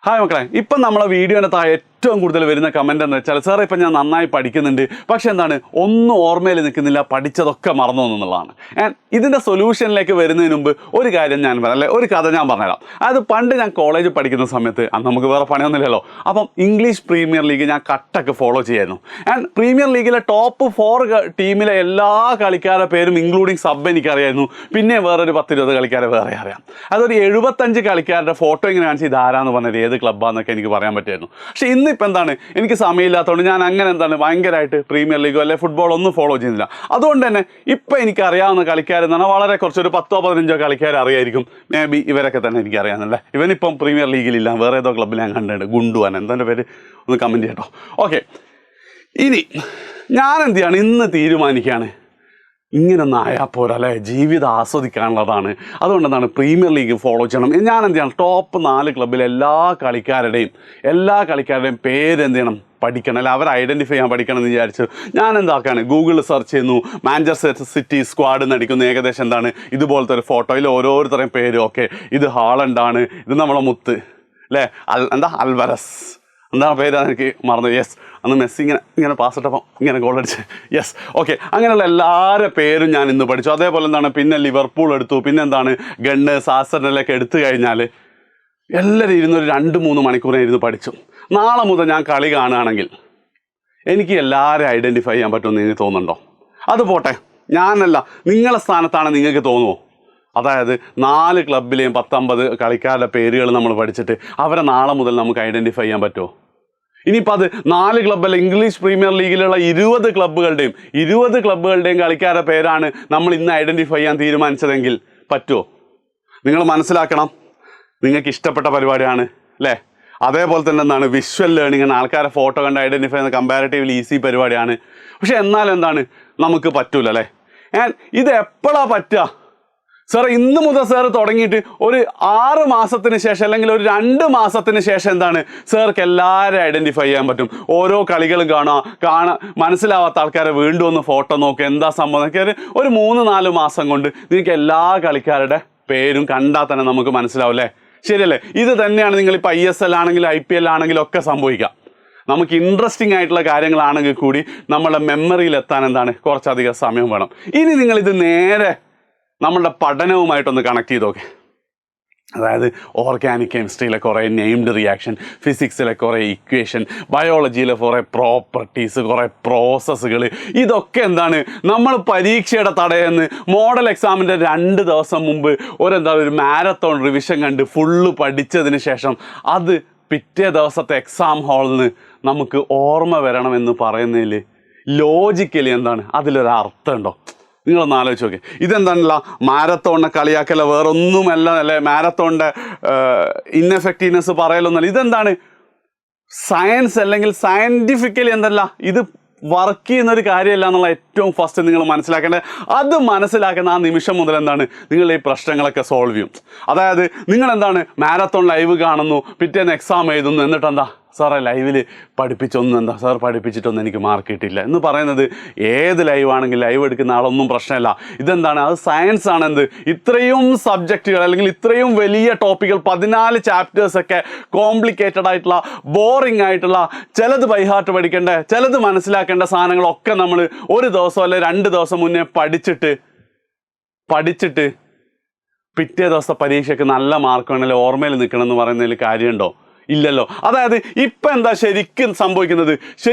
Hi മക്കളെ, ഇപ്പം നമ്മളെ വീഡിയോൻ്റെ താഴെ ഏറ്റവും കൂടുതൽ വരുന്ന കമൻറ്റ് എന്ന് വെച്ചാൽ സാറേ ഇപ്പം ഞാൻ നന്നായി പഠിക്കുന്നുണ്ട്, പക്ഷെ എന്താണ് ഒന്നും ഓർമ്മയിൽ നിൽക്കുന്നില്ല, പഠിച്ചതൊക്കെ മറന്നു എന്നുള്ളതാണ്. ആൻഡ് ഇതിൻ്റെ സൊല്യൂഷനിലേക്ക് വരുന്നതിന് മുമ്പ് ഒരു കാര്യം ഞാൻ പറയാം, അല്ലെ ഒരു കഥ ഞാൻ പറഞ്ഞുതരാം. അത് പണ്ട് ഞാൻ കോളേജിൽ പഠിക്കുന്ന സമയത്ത് അന്ന് നമുക്ക് വേറെ പണിയൊന്നുമില്ലല്ലോ. അപ്പം ഇംഗ്ലീഷ് പ്രീമിയർ ലീഗ് ഞാൻ കട്ടൊക്കെ ഫോളോ ചെയ്യായിരുന്നു. ആൻഡ് പ്രീമിയർ ലീഗിലെ ടോപ്പ് 4 ടീമിലെ എല്ലാ കളിക്കാരുടെ പേരും ഇൻക്ലൂഡിങ് സബ് എനിക്കറിയായിരുന്നു. പിന്നെ വേറൊരു 10-20 കളിക്കാരെ വേറെ അറിയാം. അതൊരു 75 കളിക്കാരുടെ ഫോട്ടോ ഇങ്ങനെ കാണിച്ച് ഇതാരാന്ന് പറഞ്ഞത് ഏത് ക്ലബ്ബാന്നൊക്കെ എനിക്ക് പറയാൻ പറ്റുമായിരുന്നു. പക്ഷേ ഇന്നിപ്പോൾ എന്താണ്, എനിക്ക് സമയമില്ലാത്തതുകൊണ്ട് ഞാൻ അങ്ങനെ എന്താണ് ഭയങ്കരമായിട്ട് പ്രീമിയർ ലീഗോ അല്ലെ ഫുട്ബോൾ ഒന്നും ഫോളോ ചെയ്യുന്നില്ല. അതുകൊണ്ട് തന്നെ ഇപ്പം എനിക്കറിയാവുന്ന കളിക്കാരെന്ന് പറഞ്ഞാൽ വളരെ കുറച്ചൊരു 10-15 കളിക്കാർ അറിയായിരിക്കും. മേ ബി ഇവരൊക്കെ തന്നെ എനിക്കറിയാമെന്നല്ലേ. ഇവനിപ്പം പ്രീമിയർ ലീഗിലില്ല, വേറെ ഏതോ ക്ലബ്ബിൽ ഞാൻ കണ്ടിട്ടുണ്ട്, ഗുണ്ടുവാൻ എന്താ പേര്, ഒന്ന് കമൻറ്റ് ചെയ്യട്ടോ. ഓക്കെ, ഇനി ഞാൻ എന്ത് ചെയ്യാണ്, ഇന്ന് തീരുമാനിക്കുകയാണ് ഇങ്ങനൊന്നും ആയാൽ പോരാ അല്ലേ, ജീവിതം ആസ്വദിക്കാനുള്ളതാണ്. അതുകൊണ്ട് എന്താണ് പ്രീമിയർ ലീഗ് ഫോളോ ചെയ്യണം. ഞാൻ എന്ത് ചെയ്യണം, ടോപ്പ് 4 ക്ലബ്ബിലെ എല്ലാ കളിക്കാരുടെയും പേര് എന്ത് ചെയ്യണം, പഠിക്കണം, അല്ലെ അവർ ഐഡൻറ്റിഫൈ ചെയ്യാൻ പഠിക്കണം എന്ന് വിചാരിച്ചു ഞാൻ എന്താക്കുകയാണ്, ഗൂഗിളിൽ സെർച്ച് ചെയ്യുന്നു, മാഞ്ചസ്റ്റർ സിറ്റി സ്ക്വാഡ് നടിക്കുന്നു. ഏകദേശം എന്താണ് ഇതുപോലത്തെ ഒരു ഫോട്ടോയിൽ ഓരോരുത്തരെയും പേര്. ഓക്കെ, ഇത് ഹാളണ്ടാണ്, ഇത് നമ്മളെ മുത്ത് അല്ലേ, അൽവരസ് എന്താണ് പേര് എനിക്ക് മറന്നു. യെസ്, അന്ന് മെസ്സി ഇങ്ങനെ പാസിട്ടപ്പം ഇങ്ങനെ ഗോൾ അടിച്ച്. യെസ്, ഓക്കെ, അങ്ങനെയുള്ള എല്ലാവരുടെ പേരും ഞാൻ ഇന്ന് പഠിച്ചു. അതേപോലെ എന്താണ് പിന്നെ ലിവർപൂൾ എടുത്തു, പിന്നെ എന്താണ് ഗണ്ണേഴ്സ്, ആർസെനലൊക്കെ എടുത്തു കഴിഞ്ഞാൽ എല്ലാവരും ഇരുന്നൊരു 2-3 മണിക്കൂർ ഇരുന്ന് പഠിച്ചു. നാളെ മുതൽ ഞാൻ കളി കാണുകയാണെങ്കിൽ എനിക്ക് എല്ലാവരെയും ഐഡൻറ്റിഫൈ ചെയ്യാൻ പറ്റുമെന്ന് എനിക്ക് തോന്നുന്നുണ്ടോ? അത് പോട്ടെ, ഞാനല്ല, നിങ്ങളെ സ്ഥാനത്താണ് നിങ്ങൾക്ക് തോന്നുമോ? അതായത് 4 ക്ലബ്ബിലെയും 10-50 കളിക്കാരുടെ പേരുകൾ നമ്മൾ പഠിച്ചിട്ട് അവരെ നാളെ മുതൽ നമുക്ക് ഐഡൻറ്റിഫൈ ചെയ്യാൻ പറ്റുമോ? ഇനിയിപ്പോൾ അത് 4 ക്ലബ്ബല്ല, ഇംഗ്ലീഷ് പ്രീമിയർ ലീഗിലുള്ള 20 ക്ലബ്ബുകളുടെയും കളിക്കാരുടെ പേരാണ് നമ്മൾ ഇന്ന് ഐഡൻറ്റിഫൈ ചെയ്യാൻ തീരുമാനിച്ചതെങ്കിൽ പറ്റുമോ? നിങ്ങൾ മനസ്സിലാക്കണം, നിങ്ങൾക്ക് ഇഷ്ടപ്പെട്ട പരിപാടിയാണ് അല്ലേ. അതേപോലെ തന്നെ എന്താണ് വിഷ്വൽ ലേണിംഗ് ആണ്, ആൾക്കാരെ ഫോട്ടോ കണ്ട് ഐഡൻറ്റിഫൈ ചെയ്യുന്ന കമ്പാരിറ്റീവ്ലി ഈസി പരിപാടിയാണ്. പക്ഷെ എന്നാലും എന്താണ് നമുക്ക് പറ്റൂല അല്ലേ. ഇത് എപ്പോഴാണ് പറ്റുക സാർ? ഇന്ന് മുതൽ സാർ തുടങ്ങിയിട്ട് ഒരു 6 മാസത്തിന് ശേഷം അല്ലെങ്കിൽ ഒരു 2 മാസത്തിന് ശേഷം എന്താണ് സാർക്ക് എല്ലാവരും ഐഡൻറ്റിഫൈ ചെയ്യാൻ പറ്റും. ഓരോ കളികളും കാണാൻ മനസ്സിലാവാത്ത ആൾക്കാരെ വീണ്ടും ഒന്ന് ഫോട്ടോ നോക്കുക, എന്താ സംഭവം നോക്കിയാൽ ഒരു 3-4 മാസം കൊണ്ട് നിങ്ങൾക്ക് എല്ലാ കളിക്കാരുടെ പേരും കണ്ടാൽ തന്നെ നമുക്ക് മനസ്സിലാവില്ലേ. ശരിയല്ലേ? ഇത് തന്നെയാണ് നിങ്ങളിപ്പോൾ ISL ആണെങ്കിലും IPL ആണെങ്കിലും ഒക്കെ സംഭവിക്കാം. നമുക്ക് ഇൻട്രസ്റ്റിംഗ് ആയിട്ടുള്ള കാര്യങ്ങളാണെങ്കിൽ കൂടി നമ്മുടെ മെമ്മറിയിൽ എത്താൻ എന്താണ് കുറച്ചധികം സമയം വേണം. ഇനി നിങ്ങളിത് നേരെ നമ്മളുടെ പഠനവുമായിട്ടൊന്ന് കണക്ട് ചെയ്ത് നോക്കെ. അതായത് ഓർഗാനിക് കെമിസ്ട്രിയിലെ കുറേ നെയിംഡ് റിയാക്ഷൻ, ഫിസിക്സിലെ കുറേ ഇക്വേഷൻ, ബയോളജിയിലെ കുറേ പ്രോപ്പർട്ടീസ്, കുറേ പ്രോസസ്സുകൾ, ഇതൊക്കെ എന്താണ് നമ്മൾ പരീക്ഷയുടെ തടയെന്ന് മോഡൽ എക്സാമിൻ്റെ 2 ദിവസം മുമ്പ് ഒരു മാരത്തോൺ റിവിഷൻ കണ്ട് ഫുള്ള് പഠിച്ചതിന് ശേഷം അത് പിറ്റേ ദിവസത്തെ എക്സാം ഹാളിൽ നിന്ന് നമുക്ക് ഓർമ്മ വരണമെന്ന് പറയുന്നതിൽ ലോജിക്കലി എന്താണ് അതിലൊരർത്ഥം ഉണ്ടോ? നിങ്ങളൊന്ന് ആലോചിച്ച് നോക്കി. ഇതെന്താണല്ല മാരത്തോണിനെ കളിയാക്കല്ല, വേറൊന്നുമല്ല അല്ലേ, മാരത്തോണിൻ്റെ ഇൻഎഫക്റ്റീവ്നെസ് പറയലൊന്നുമല്ല. ഇതെന്താണ് സയൻസ് അല്ലെങ്കിൽ സയൻറ്റിഫിക്കലി എന്തല്ല ഇത് വർക്ക് ചെയ്യുന്നൊരു കാര്യമല്ല എന്നുള്ള ഏറ്റവും ഫസ്റ്റ് നിങ്ങൾ മനസ്സിലാക്കേണ്ടത്. അത് മനസ്സിലാക്കുന്ന ആ നിമിഷം മുതൽ എന്താണ് നിങ്ങൾ ഈ പ്രശ്നങ്ങളൊക്കെ സോൾവ് ചെയ്യും. അതായത് നിങ്ങളെന്താണ് മാരത്തോൺ ലൈവ് കാണുന്നു, പിറ്റേന്ന് എക്സാം എഴുതുന്നു, എന്നിട്ട് എന്താ സാറേ ലൈവിൽ പഠിപ്പിച്ചൊന്നും എന്താ സാർ പഠിപ്പിച്ചിട്ടൊന്നും എനിക്ക് മാർക്ക് കിട്ടിയില്ല എന്ന് പറയുന്നത് ഏത് ലൈവാണെങ്കിൽ ലൈവ് എടുക്കുന്ന ആളൊന്നും പ്രശ്നമില്ല. ഇതെന്താണ്, അത് സയൻസ് ആണെന്ത്. ഇത്രയും സബ്ജക്റ്റുകൾ അല്ലെങ്കിൽ ഇത്രയും വലിയ ടോപ്പിക്കുകൾ 14 ചാപ്റ്റേഴ്സൊക്കെ കോംപ്ലിക്കേറ്റഡ് ആയിട്ടുള്ള ബോറിംഗ് ആയിട്ടുള്ള ചിലത് ബൈഹാർട്ട് പഠിക്കേണ്ട ചിലത് മനസ്സിലാക്കേണ്ട സാധനങ്ങളൊക്കെ നമ്മൾ ഒരു ദിവസം അല്ലെ 2 ദിവസം മുന്നേ പഠിച്ചിട്ട് പിറ്റേ ദിവസം പരീക്ഷയ്ക്ക് നല്ല മാർക്ക് വേണമല്ലോ ഓർമ്മയിൽ നിൽക്കണം എന്ന് പറയുന്നതിൽ കാര്യമുണ്ടോ? ഇല്ലല്ലോ. അതായത് ഇപ്പം എന്താ ശരിക്കും സംഭവിക്കുന്നത്,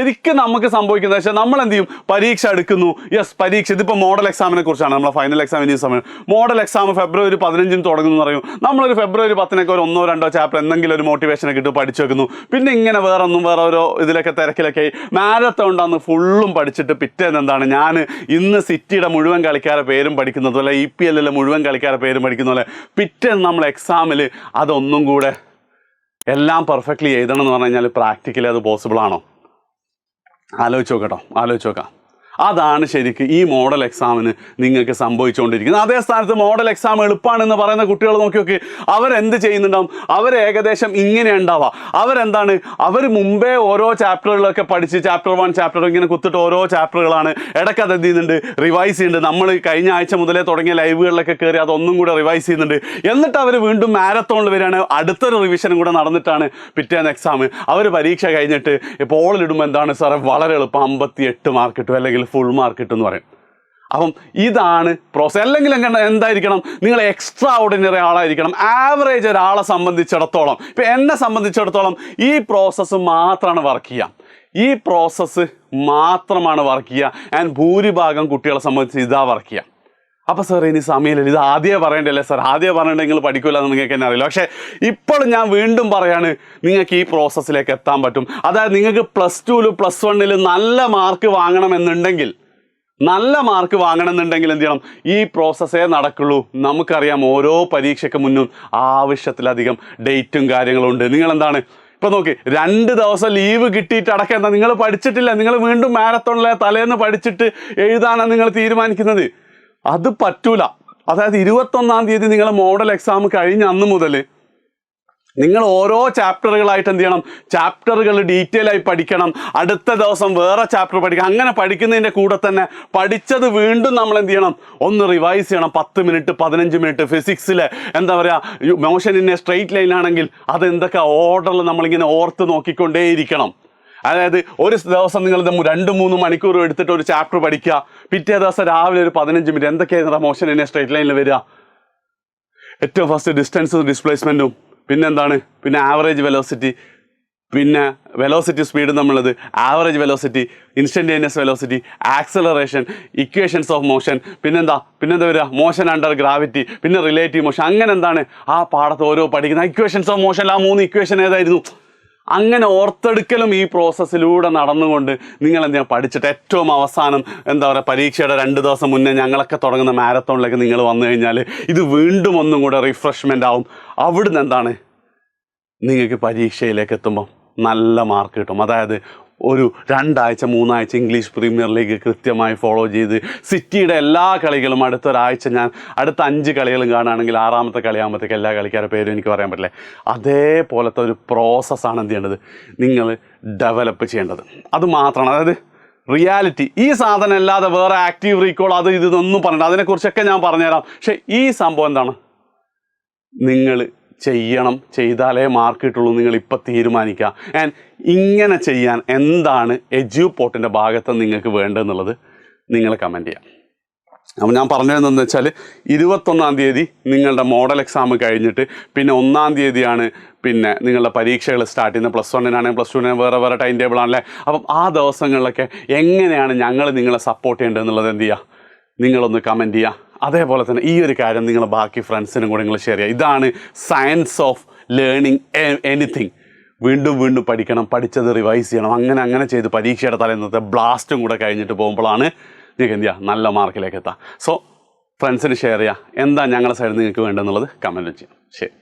നമുക്ക് സംഭവിക്കുന്നത് വെച്ചാൽ നമ്മൾ എന്ത് ചെയ്യും, പരീക്ഷ എടുക്കുന്നു. യെസ്, പരീക്ഷ ഇതിപ്പോൾ മോഡൽ എക്സാമിനെ കുറിച്ചാണ്. നമ്മളെ ഫൈനൽ എക്സാമിന് സമയം മോഡൽ എക്സാം ഫെബ്രുവരി 15 തുടങ്ങുന്നു പറയും. നമ്മളൊരു ഫെബ്രുവരി 10 ഒരു 1-2 ചാപ്റ്റർ എന്തെങ്കിലും ഒരു മോട്ടിവേഷനൊക്കെ ഇട്ട് പഠിച്ചു വെക്കുന്നു. പിന്നെ ഇങ്ങനെ വേറെ ഓരോ ഇതിലൊക്കെ തിരക്കിലൊക്കെ മാരത്തോൺ ഉണ്ടാകുന്ന ഫുള്ളും പഠിച്ചിട്ട് പിറ്റേന്ന് എന്താണ് ഞാൻ ഇന്ന് സിറ്റിയുടെ മുഴുവൻ കളിക്കാരുടെ പേരും പഠിക്കുന്നത് പോലെ EPL മുഴുവൻ കളിക്കാരുടെ പേരും പഠിക്കുന്ന പോലെ പിറ്റേന്ന് നമ്മൾ എക്സാമിൽ അതൊന്നും കൂടെ എല്ലാം പെർഫെക്റ്റ്ലി എഴുതണം എന്ന് പറഞ്ഞു കഴിഞ്ഞാൽ പ്രാക്ടിക്കലി അത് പോസിബിൾ ആണോ? ആലോചിച്ച് നോക്കാം. അതാണ് ശരിക്കും ഈ മോഡൽ എക്സാമിന് നിങ്ങൾക്ക് സംഭവിച്ചുകൊണ്ടിരിക്കുന്നത്. അതേ സ്ഥാനത്ത് മോഡൽ എക്സാം എളുപ്പമാണെന്ന് പറയുന്ന കുട്ടികൾ നോക്കി അവരെന്ത് ചെയ്യുന്നുണ്ടാവും? അവർ ഏകദേശം ഇങ്ങനെ ഉണ്ടാവുക. അവരെന്താണ്, അവർ മുമ്പേ ഓരോ ചാപ്റ്ററുകളൊക്കെ പഠിച്ച് ചാപ്റ്റർ 1 ചാപ്റ്റർ ഇങ്ങനെ കുത്തിട്ട് ഓരോ ചാപ്റ്ററുകളാണ് ഇടയ്ക്ക് അത് എന്ത് ചെയ്യുന്നുണ്ട്, റിവൈസ് ചെയ്യുന്നുണ്ട്. നമ്മൾ കഴിഞ്ഞ ആഴ്ച മുതലേ തുടങ്ങിയ ലൈവുകളിലൊക്കെ കയറി അതൊന്നും കൂടെ റിവൈസ് ചെയ്യുന്നുണ്ട്. എന്നിട്ട് അവർ വീണ്ടും മാരത്തോണിൽ വരികയാണ്. അടുത്തൊരു റിവിഷനും കൂടെ നടന്നിട്ടാണ് പിറ്റേന്ന് എക്സാം. അവർ പരീക്ഷ കഴിഞ്ഞിട്ട് പോളിലിടുമ്പോൾ എന്താണ് സാറേ വളരെ എളുപ്പം 58 മാർക്ക് കിട്ടും, അല്ലെങ്കിൽ ഫുൾ മാർക്ക് കിട്ടും എന്ന് പറയും. അപ്പം ഇതാണ് പ്രോസസ്. അല്ലെങ്കിൽ എന്തായിരിക്കണം, നിങ്ങൾ എക്സ്ട്രാ ഓർഡിനറി ആളായിരിക്കണം. ആവറേജ് ഒരാളെ സംബന്ധിച്ചിടത്തോളം, ഇപ്പം എന്നെ സംബന്ധിച്ചിടത്തോളം ഈ പ്രോസസ്സ് മാത്രമാണ് വർക്ക് ചെയ്യുക. ഈ പ്രോസസ്സ് മാത്രമാണ് വർക്ക് ചെയ്യുക. ആൻഡ് ഭൂരിഭാഗം കുട്ടികളെ സംബന്ധിച്ച് ഇതാ വർക്ക് ചെയ്യുക. അപ്പോൾ സാർ ഇനി സമയമില്ല, ഇത് ആദ്യമേ പറയണ്ടല്ലേ സാർ, ആദ്യമേ പറയണ്ടെങ്കിൽ നിങ്ങൾ പഠിക്കില്ല എന്ന് നിങ്ങൾക്ക് തന്നെ അറിയില്ല. പക്ഷേ ഇപ്പോൾ ഞാൻ വീണ്ടും പറയാണ്, നിങ്ങൾക്ക് ഈ പ്രോസസ്സിലേക്ക് എത്താൻ പറ്റും. അതായത് നിങ്ങൾക്ക് +2 +1 നല്ല മാർക്ക് വാങ്ങണമെന്നുണ്ടെങ്കിൽ എന്ത് ചെയ്യണം, ഈ പ്രോസസ്സേ നടക്കുള്ളൂ. നമുക്കറിയാം ഓരോ പരീക്ഷയ്ക്ക് മുന്നും ആവശ്യത്തിലധികം ഡേറ്റും കാര്യങ്ങളും ഉണ്ട്. നിങ്ങളെന്താണ് ഇപ്പം നോക്കി 2 ദിവസം ലീവ് കിട്ടിയിട്ട് അടക്കം എന്താ നിങ്ങൾ പഠിച്ചിട്ടില്ല, നിങ്ങൾ വീണ്ടും മാരത്തോണിലെ തലേന്ന് പഠിച്ചിട്ട് എഴുതാനാണ് നിങ്ങൾ തീരുമാനിക്കുന്നത്. അത് പറ്റൂല. അതായത് 21-ാം തീയതി നിങ്ങൾ മോഡൽ എക്സാം കഴിഞ്ഞ അന്ന് മുതൽ നിങ്ങൾ ഓരോ ചാപ്റ്ററുകളായിട്ട് എന്ത് ചെയ്യണം, ചാപ്റ്ററുകൾ ഡീറ്റെയിൽ ആയി പഠിക്കണം. അടുത്ത ദിവസം വേറെ ചാപ്റ്റർ പഠിക്കണം. അങ്ങനെ പഠിക്കുന്നതിൻ്റെ കൂടെ തന്നെ പഠിച്ചത് വീണ്ടും നമ്മൾ എന്ത് ചെയ്യണം, ഒന്ന് റിവൈസ് ചെയ്യണം. 10 മിനിറ്റ് 15 മിനിറ്റ്. ഫിസിക്സിലെ എന്താ പറയുക, മോഷൻ ഇൻ എ സ്ട്രെയിറ്റ് ലൈനാണെങ്കിൽ അതെന്തൊക്കെ ഓർഡറിൽ നമ്മളിങ്ങനെ ഓർത്ത് നോക്കിക്കൊണ്ടേയിരിക്കണം. അതായത് ഒരു ദിവസം നിങ്ങൾ 2-3 മണിക്കൂർ എടുത്തിട്ട് ഒരു ചാപ്റ്റർ പഠിക്കുക. പിറ്റേ ദിവസം രാവിലെ ഒരു 15 മിനിറ്റ്. എന്തൊക്കെയാണ് മോഷൻ ഇൻ എ സ്ട്രെയിറ്റ് ലൈനിൽ വരിക? ഏറ്റവും ഫസ്റ്റ് ഡിസ്റ്റൻസും ഡിസ്പ്ലേസ്മെൻറ്റും, പിന്നെന്താണ്, പിന്നെ ആവറേജ് വെലോസിറ്റി, പിന്നെ വെലോസിറ്റി സ്പീഡ് നമ്മളുള്ളത്, average velocity, instantaneous velocity, acceleration, equations of motion, പിന്നെന്താ വരിക, മോഷൻ അണ്ടർ ഗ്രാവിറ്റി, പിന്നെ റിലേറ്റീവ് മോഷൻ. അങ്ങനെ എന്താണ് ആ പാഠത്ത് ഓരോ പഠിക്കുന്ന ഇക്വേഷൻസ് ഓഫ് മോഷൻ, ആ 3 ഇക്വേഷൻ ഏതായിരുന്നു? അങ്ങനെ ഓർത്തെടുക്കലും ഈ പ്രോസസ്സിലൂടെ നടന്നുകൊണ്ട് നിങ്ങൾ എന്ത് ചെയ്യാൻ പഠിച്ചിട്ട് ഏറ്റവും അവസാനം എന്താ പറയുക, പരീക്ഷയുടെ 2 ദിവസം മുന്നേ ഞങ്ങളൊക്കെ തുടങ്ങുന്ന മാരത്തോണിലേക്ക് നിങ്ങൾ വന്നു കഴിഞ്ഞാൽ ഇത് വീണ്ടും ഒന്നും കൂടെ റിഫ്രഷ്മെൻ്റ് ആവും. അവിടുന്ന് എന്താണ് നിങ്ങൾക്ക് പരീക്ഷയിലേക്ക് എത്തുമ്പോൾ നല്ല മാർക്ക് കിട്ടും. അതായത് ഒരു 2 ആഴ്ച 3 ആഴ്ച ഇംഗ്ലീഷ് പ്രീമിയർ ലീഗ് കൃത്യമായി ഫോളോ ചെയ്ത് സിറ്റിയുടെ എല്ലാ കളികളും അടുത്തൊരാഴ്ച ഞാൻ അടുത്ത 5 കളികളും കാണുകയാണെങ്കിൽ 6ാമത്തെ കളിയാകുമ്പോഴത്തേക്ക് എല്ലാ കളിക്കാരുടെ പേരും എനിക്ക് പറയാൻ പറ്റില്ല. അതേപോലത്തെ ഒരു പ്രോസസ്സാണ് എന്ത് ചെയ്യേണ്ടത്, നിങ്ങൾ ഡെവലപ്പ് ചെയ്യേണ്ടത്. അത് മാത്രമാണ്. അതായത് റിയാലിറ്റി ഈ സാധനം അല്ലാതെ വേറെ ആക്റ്റീവ് റീകോൾ അത് ഇതൊന്നും പറയണ്ട, അതിനെക്കുറിച്ചൊക്കെ ഞാൻ പറഞ്ഞുതരാം. പക്ഷേ ഈ സംഭവം എന്താണ്, നിങ്ങൾ ചെയ്താലേ മാർക്ക് കിട്ടുള്ളൂ. നിങ്ങൾ ഇപ്പം തീരുമാനിക്കുക. ആൻഡ് ഇങ്ങനെ ചെയ്യാൻ എന്താണ് എഡ്യൂപോർട്ടിൻ്റെ ഭാഗത്ത് നിങ്ങൾക്ക് വേണ്ടതെന്നുള്ളത് നിങ്ങൾ കമൻറ്റ് ചെയ്യാം. അപ്പോൾ ഞാൻ പറഞ്ഞതെന്ന് വെച്ചാൽ 21-ാം തീയതി നിങ്ങളുടെ മോഡൽ എക്സാം കഴിഞ്ഞിട്ട് പിന്നെ 1-ാം തീയതിയാണ് പിന്നെ നിങ്ങളുടെ പരീക്ഷകൾ സ്റ്റാർട്ട് ചെയ്യുന്നത്. +1-നാണെങ്കിൽ +2-ന് വേറെ ടൈം ടേബിൾ ആണല്ലേ. അപ്പം ആ ദിവസങ്ങളിലൊക്കെ എങ്ങനെയാണ് ഞങ്ങൾ നിങ്ങളെ സപ്പോർട്ട് ചെയ്യേണ്ടതെന്നുള്ളത് എന്ത് ചെയ്യുക, നിങ്ങളൊന്ന് കമൻറ്റ് ചെയ്യുക. അതേപോലെ തന്നെ ഈ ഒരു കാര്യം നിങ്ങൾ ബാക്കി ഫ്രണ്ട്സിനും കൂടെ നിങ്ങൾ ഷെയർ ചെയ്യുക. ഇതാണ് സയൻസ് ഓഫ് ലേണിംഗ് എനിത്തിങ്. വീണ്ടും പഠിക്കണം, പഠിച്ചത് റിവൈസ് ചെയ്യണം. അങ്ങനെ ചെയ്ത് പരീക്ഷയുടെ തലേന്നത്തെ ബ്ലാസ്റ്റും കൂടെ കഴിഞ്ഞിട്ട് പോകുമ്പോഴാണ് നിങ്ങൾക്ക് എന്ത് ചെയ്യുക, നല്ല മാർക്കിലേക്ക് എത്താം. സോ ഫ്രണ്ട്സിന് ഷെയർ ചെയ്യുക. എന്താ ഞങ്ങളുടെ സൈഡിൽ നിങ്ങൾക്ക് വേണ്ടതെന്നുള്ളത് കമൻറ്റ് ചെയ്യാം. ശരി.